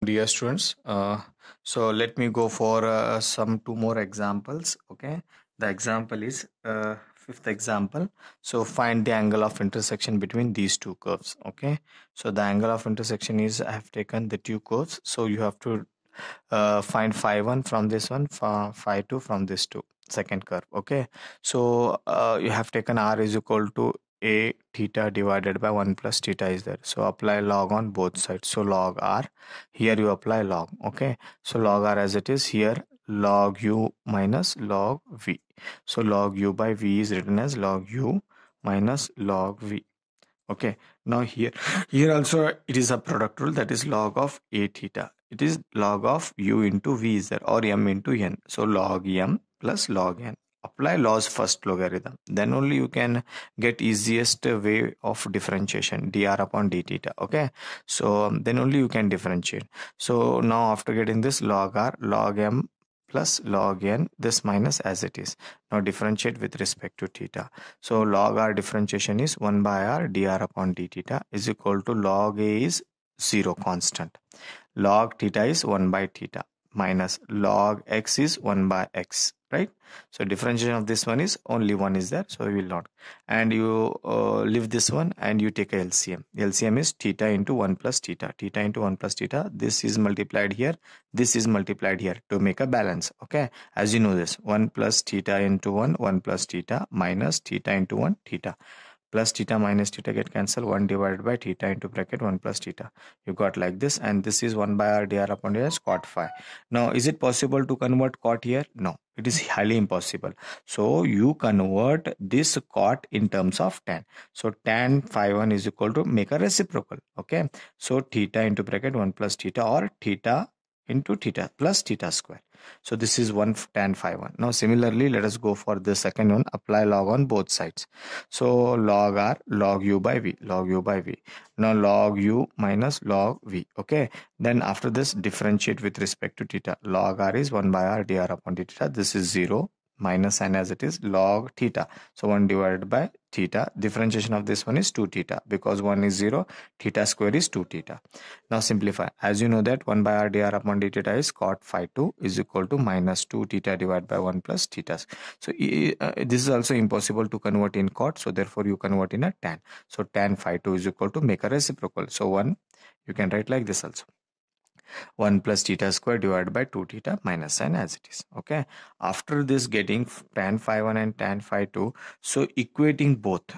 Dear students, so let me go for some two more examples. Okay, the example is fifth example. So find the angle of intersection between these two curves. Okay, so the angle of intersection is, I have taken the two curves, so you have to find phi 1 from this one, phi 2 from this two second curve. Okay, so you have taken r is equal to a theta divided by 1 plus theta is there, so apply log on both sides. So log r, here you apply log. Okay, so log r as it is here, log u minus log v. So log u by v is written as log u minus log v. Okay, now here also it is a product rule, that is log of a theta, it is log of u into v is there, or m into n. So log m plus log n. Apply law's first logarithm, then only you can get easiest way of differentiation, dr upon d theta. Okay, so then only you can differentiate. So now after getting this, log r, log m plus log n, this minus as it is. Now differentiate with respect to theta. So log r differentiation is 1 by r dr upon d theta is equal to log a is 0 constant, log theta is 1 by theta, minus log x is 1 by x, right? So differentiation of this one is only 1 is there, so we will not, and you leave this one and you take a LCM. LCM is theta into 1 plus theta, theta into 1 plus theta, this is multiplied here, this is multiplied here to make a balance. Okay, as you know this, 1 plus theta into 1 plus theta, minus theta into 1 theta, plus theta minus theta get cancelled, 1 divided by theta into bracket 1 plus theta, you got like this, and this is 1 by r dr upon dr cot phi. Now is it possible to convert cot here? No, it is highly impossible. So you convert this cot in terms of tan. So tan phi 1 is equal to, make a reciprocal. Okay, so theta into bracket 1 plus theta, or theta into theta plus theta square. So this is 1 tan phi 1. Now similarly, let us go for the second one. Apply log on both sides. So log r, log u by v, log u by v. Now log u minus log v. Okay, then after this differentiate with respect to theta. Log r is 1 by r dr upon theta, this is 0, minus and as it is log theta, so 1 divided by theta, differentiation of this one is 2 theta, because 1 is 0, theta square is 2 theta. Now simplify, as you know that 1 by r dr upon d theta is cot phi 2 is equal to minus 2 theta divided by 1 plus theta. So this is also impossible to convert in cot, so therefore you convert in a tan. So tan phi 2 is equal to, make a reciprocal, so 1, you can write like this also, 1 plus theta square divided by 2 theta minus sign as it is. Okay, after this getting tan phi 1 and tan phi 2, so equating both.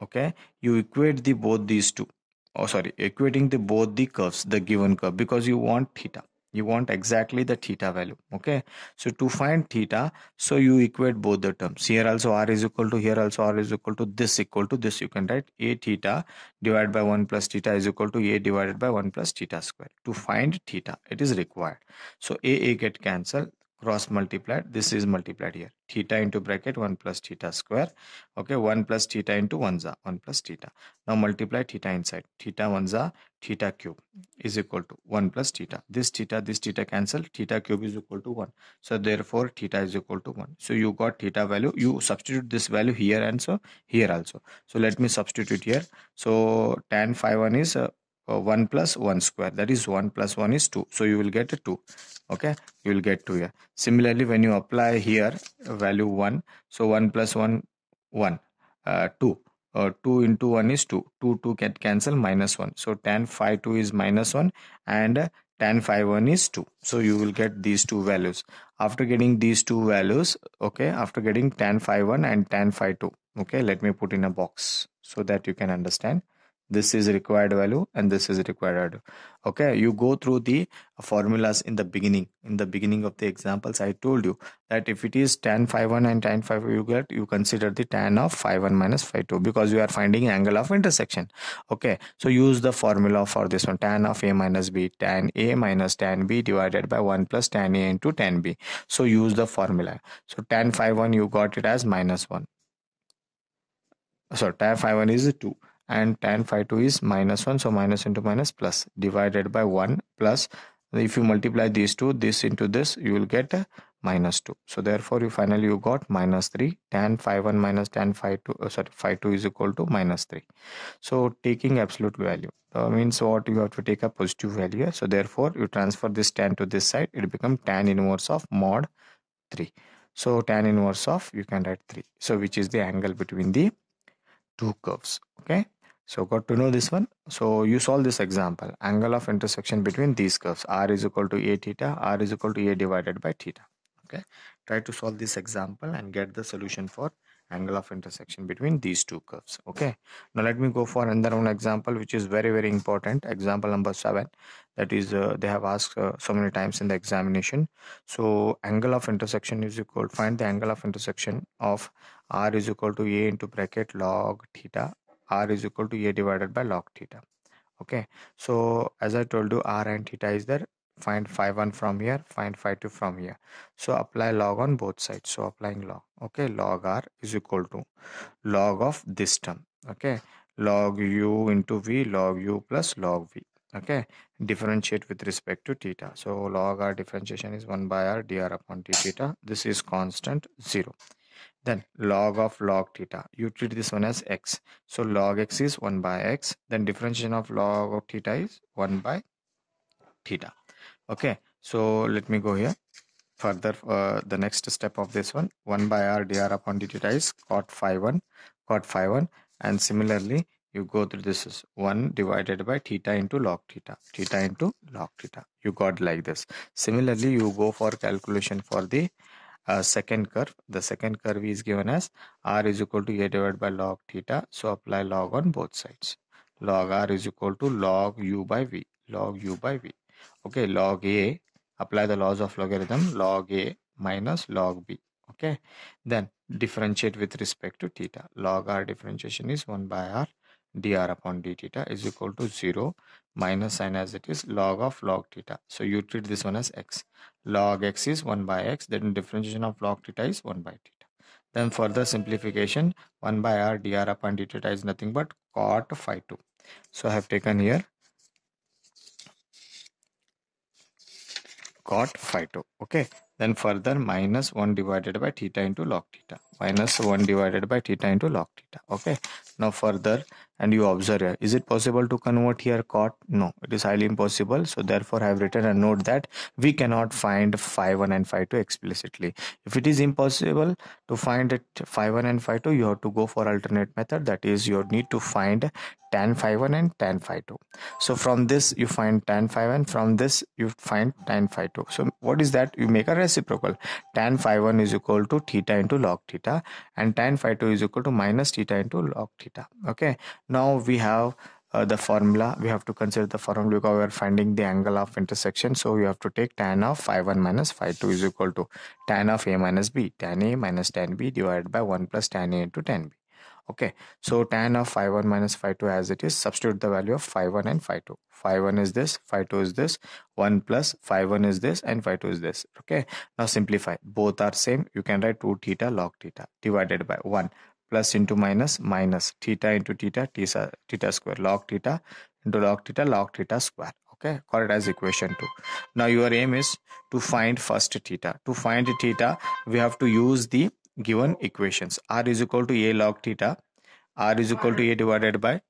Okay, you equate the both these two, equating the both the curves, the given curve, because you want theta, you want exactly the theta value. Okay, so to find theta, so you equate both the terms. Here also r is equal to, here also r is equal to, this equal to this, you can write a theta divided by 1 plus theta is equal to a divided by 1 plus theta square. To find theta, it is required. So a get cancelled, cross multiplied, this is multiplied here, theta into bracket 1 plus theta square. Okay, 1 plus theta into 1 za 1 plus theta. Now multiply theta inside, theta 1 za theta cube is equal to 1 plus theta, this theta cancel, theta cube is equal to 1, so therefore theta is equal to 1. So you got theta value, you substitute this value here and so here also. So let me substitute here. So tan phi 1 is 1 plus 1 square, that is 1 plus 1 is 2, so you will get a 2. Okay, you will get 2 here. Similarly, when you apply here value 1, so 1 plus 1 1 2, 2 into 1 is 2, 2 get cancel, minus 1, so tan phi 2 is minus 1 and tan phi 1 is 2, so you will get these two values. After getting these two values, okay, after getting tan phi 1 and tan phi 2, okay, let me put in a box so that you can understand. This is required value and this is required value. Okay, you go through the formulas in the beginning of the examples. I told you that if it is tan phi 1 and tan phi 2, you consider the tan of phi 1 minus phi 2, because you are finding angle of intersection. Okay, so use the formula for this one, tan of a minus b, tan a minus tan b divided by 1 plus tan a into tan b. So use the formula. So tan phi 1 you got it as minus 1, so tan phi 1 is 2 and tan phi 2 is minus 1, so minus into minus plus divided by 1 plus, if you multiply these two, this into this, you will get minus 2. So therefore you finally you got minus 3. Tan phi 1 minus tan phi 2, phi 2 is equal to minus 3. So taking absolute value means what, you have to take a positive value. So therefore you transfer this tan to this side, it becomes tan inverse of mod 3. So tan inverse of, you can write 3. So which is the angle between the two curves. Okay, so got to know this one. So you solve this example, angle of intersection between these curves, r is equal to a theta, r is equal to a divided by theta. Okay, try to solve this example and get the solution for angle of intersection between these two curves. Okay, now let me go for another one example which is very important, example number 7. That is they have asked so many times in the examination. So angle of intersection is equal, find the angle of intersection of r is equal to a into bracket log theta, r is equal to a divided by log theta. Okay, so as I told you, r and theta is there. Find phi 1 from here, find phi 2 from here. So apply log on both sides. So applying log. Okay, log r is equal to log of this term. Okay, log u into v, log u plus log v. Okay, differentiate with respect to theta. So log r differentiation is 1 by r dr upon d theta. This is constant 0. Then log of log theta, you treat this one as x. So log x is 1 by x. Then differentiation of log of theta is 1 by theta. Okay, so let me go here. Further, the next step of this one, 1 by r dr upon d theta is cot phi 1, cot phi 1. And similarly, you go through this is 1 divided by theta into log theta, theta into log theta. You got like this. Similarly, you go for calculation for the second curve. The second curve is given as r is equal to a divided by log theta. So apply log on both sides. Log r is equal to log u by v, log u by v. Okay, log a, apply the laws of logarithm, log a minus log b. Okay, then differentiate with respect to theta. Log r differentiation is 1 by r dr upon d theta is equal to 0 minus sign as it is log of log theta. So you treat this one as x. Log x is 1 by x, then differentiation of log theta is 1 by theta. Then further simplification, 1 by r dr upon d theta is nothing but cot phi 2. So I have taken here cot phi 2. Okay, then further minus 1 divided by theta into log theta, minus 1 divided by theta into log theta. Okay, now further, and you observe here, is it possible to convert here cot? No, it is highly impossible. So therefore I have written a note that we cannot find phi 1 and phi 2 explicitly. If it is impossible to find it phi 1 and phi 2, you have to go for alternate method, that is you need to find tan phi 1 and tan phi 2. So from this you find tan phi 1, from this you find tan phi 2. So what is that? You make a reciprocal. Tan phi 1 is equal to theta into log theta, and tan phi 2 is equal to minus theta into log theta. Okay, now we have the formula. We have to consider the formula because we are finding the angle of intersection. So you have to take tan of phi 1 minus phi 2 is equal to tan of a minus b, tan a minus tan b divided by 1 plus tan a into tan b. Okay, so tan of phi 1 minus phi 2 as it is, substitute the value of phi 1 and phi 2. Phi 1 is this, phi 2 is this, 1 plus phi 1 is this, and phi 2 is this. Okay, now simplify. Both are same. You can write 2 theta log theta divided by 1 plus into minus, minus theta into theta, theta square, log theta into log theta square. Okay, call it as equation 2. Now your aim is to find first theta. To find theta, we have to use the given equations. R is equal to a log theta, r is equal to a divided by,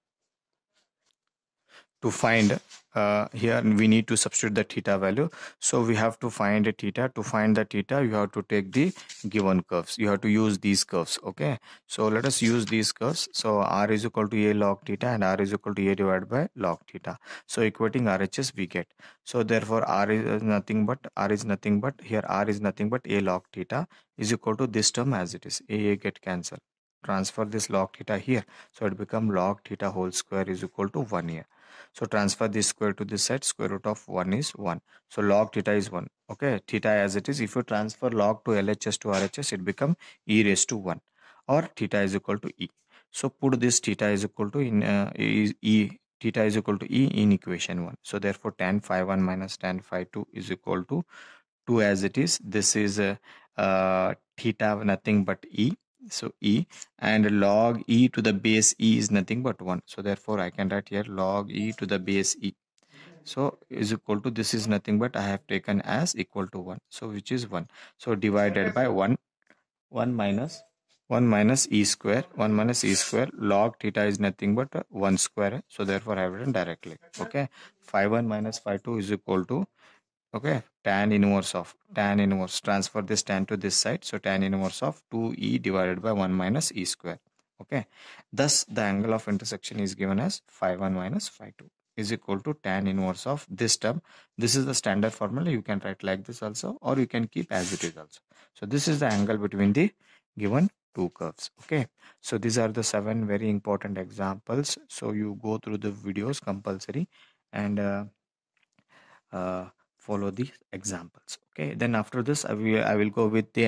to find here we need to substitute the theta value. So we have to find a theta. To find the theta, you have to take the given curves. You have to use these curves. Okay, so let us use these curves. So r is equal to a log theta and r is equal to a divided by log theta. So equating RHS we get. So therefore r is nothing but here r is nothing but a log theta is equal to this term as it is. A get cancelled. Transfer this log theta here. So it become log theta whole square is equal to 1 here. So transfer this square to this side, square root of 1 is 1. So log theta is 1. Okay, theta as it is. If you transfer log to LHS to RHS, it become e raised to 1 or theta is equal to e. So put this theta is equal to theta is equal to e in equation 1. So therefore tan phi 1 minus tan phi 2 is equal to 2 as it is. This is theta nothing but e. So e, and log e to the base e is nothing but 1. So therefore I can write here log e to the base e. So is equal to, this is nothing but I have taken as equal to 1, so which is 1. So divided by 1 minus 1 minus e square, 1 minus e square log theta is nothing but 1 square, so therefore I have written directly. Okay, phi 1 minus phi 2 is equal to, okay, tan inverse, transfer this tan to this side, so tan inverse of 2e divided by 1 minus e square. Okay, thus the angle of intersection is given as phi 1 minus phi 2 is equal to tan inverse of this term. This is the standard formula, you can write like this also, or you can keep as it is also. So this is the angle between the given two curves. Okay, so these are the 7 very important examples, so you go through the videos compulsory and follow the examples. Okay, then after this I will go with the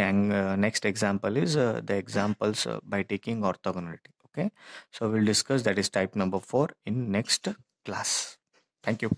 next example is the examples by taking orthogonality. Okay, so we'll discuss that is type number 4 in next class. Thank you.